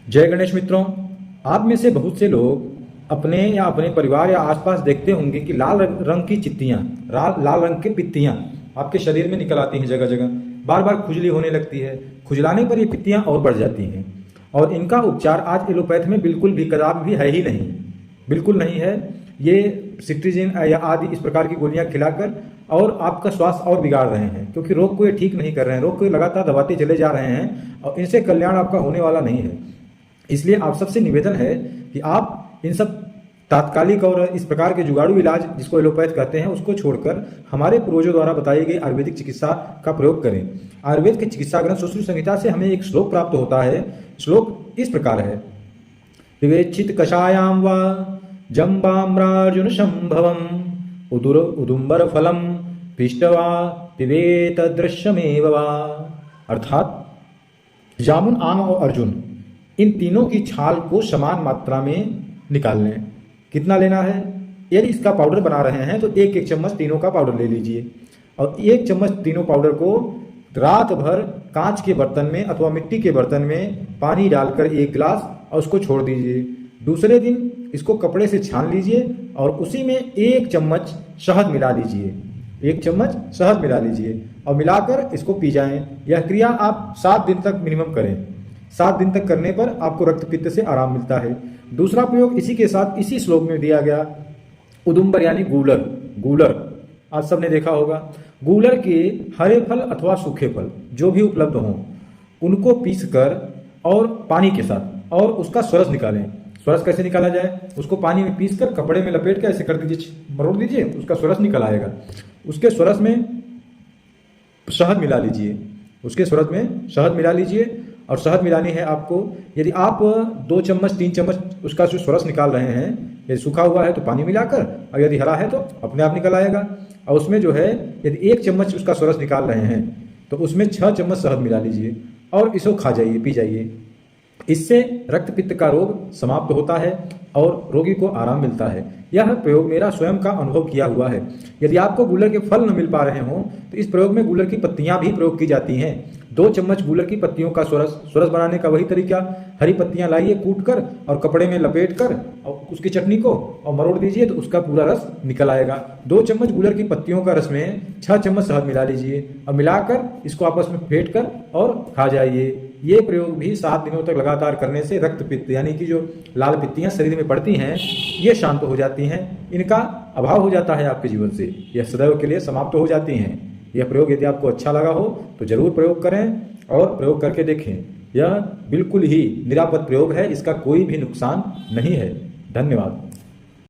जय गणेश मित्रों। आप में से बहुत से लोग अपने या अपने परिवार या आसपास देखते होंगे कि लाल रंग की चित्तियाँ, लाल रंग की पित्तियाँ आपके शरीर में निकल आती हैं जगह जगह। बार बार खुजली होने लगती है। खुजलाने पर ये पित्तियाँ और बढ़ जाती हैं और इनका उपचार आज एलोपैथ में बिल्कुल भी कदापि भी है ही नहीं, बिल्कुल नहीं है। ये सिट्रीजिन या आदि इस प्रकार की गोलियां खिलाकर और आपका स्वास्थ्य और बिगाड़ रहे हैं, क्योंकि रोग को ये ठीक नहीं कर रहे हैं। रोग को लगातार दबाते चले जा रहे हैं और इनसे कल्याण आपका होने वाला नहीं है। इसलिए आप सबसे निवेदन है कि आप इन सब तात्कालिक और इस प्रकार के जुगाड़ू इलाज जिसको एलोपैथ कहते हैं उसको छोड़कर हमारे पूर्वजों द्वारा बताई गई आयुर्वेदिक चिकित्सा का प्रयोग करें। आयुर्वेद के चिकित्सा ग्रंथ सुश्रुत संहिता से हमें एक श्लोक प्राप्त होता है। श्लोक इस प्रकार है, विवेचित कषायाम व जम्बाम्रार्जुन संभवम उदुम्बर फलम पिष्टवा पिबेत दृश्यमेव वा। अर्थात जामुन, आम और अर्जुन, इन तीनों की छाल को समान मात्रा में निकाल लें। कितना लेना है? यदि इसका पाउडर बना रहे हैं तो एक एक चम्मच तीनों का पाउडर ले लीजिए और एक चम्मच तीनों पाउडर को रात भर कांच के बर्तन में अथवा मिट्टी के बर्तन में पानी डालकर एक गिलास और उसको छोड़ दीजिए। दूसरे दिन इसको कपड़े से छान लीजिए और उसी में एक चम्मच शहद मिला लीजिए, एक चम्मच शहद मिला लीजिए और मिलाकर इसको पी जाएं। यह क्रिया आप 7 दिन तक मिनिमम करें। 7 दिन तक करने पर आपको रक्तपित्त से आराम मिलता है। दूसरा प्रयोग इसी के साथ इसी श्लोक में दिया गया, उदुम्बर यानी गूलर। गूलर आज सबने देखा होगा। गूलर के हरे फल अथवा सूखे फल जो भी उपलब्ध हों उनको पीसकर और पानी के साथ और उसका स्वरस निकालें। स्वरस कैसे निकाला जाए? उसको पानी में पीसकर कपड़े में लपेट के ऐसे कर दीजिए, मरोड़ दीजिए, उसका स्वरस निकल आएगा। उसके स्वरस में शहद मिला लीजिए, उसके स्वरस में शहद मिला लीजिए और शहद मिलानी है आपको। यदि आप 2 चम्मच 3 चम्मच उसका जो स्वरस निकाल रहे हैं, यदि सूखा हुआ है तो पानी मिलाकर, और यदि हरा है तो अपने आप निकल आएगा। और उसमें जो है यदि 1 चम्मच उसका स्वरस निकाल रहे हैं तो उसमें 6 चम्मच शहद मिला लीजिए और इसको खा जाइए, पी जाइए। इससे रक्तपित्त का रोग समाप्त होता है और रोगी को आराम मिलता है। यह प्रयोग मेरा स्वयं का अनुभव किया हुआ है। यदि आपको गूलर के फल न मिल पा रहे हों तो इस प्रयोग में गूलर की पत्तियां भी प्रयोग की जाती हैं। 2 चम्मच गूलर की पत्तियों का स्वरस बनाने का वही तरीका, हरी पत्तियां लाइए कूट कर और कपड़े में लपेट कर और उसकी चटनी को और मरोड़ दीजिए तो उसका पूरा रस निकल आएगा। 2 चम्मच गूलर की पत्तियों का रस में 6 चम्मच शहद मिला लीजिए और मिलाकर इसको आपस में फेंट कर और खा जाइए। ये प्रयोग भी 7 दिनों तक लगातार करने से रक्तपित्त यानी कि जो लाल पित्तियां शरीर में पड़ती हैं ये शांत हो जाती हैं। इनका अभाव हो जाता है आपके जीवन से, यह सदैव के लिए समाप्त हो जाती हैं। यह प्रयोग यदि आपको अच्छा लगा हो तो जरूर प्रयोग करें और प्रयोग करके देखें। यह बिल्कुल ही निरापद प्रयोग है, इसका कोई भी नुकसान नहीं है। धन्यवाद।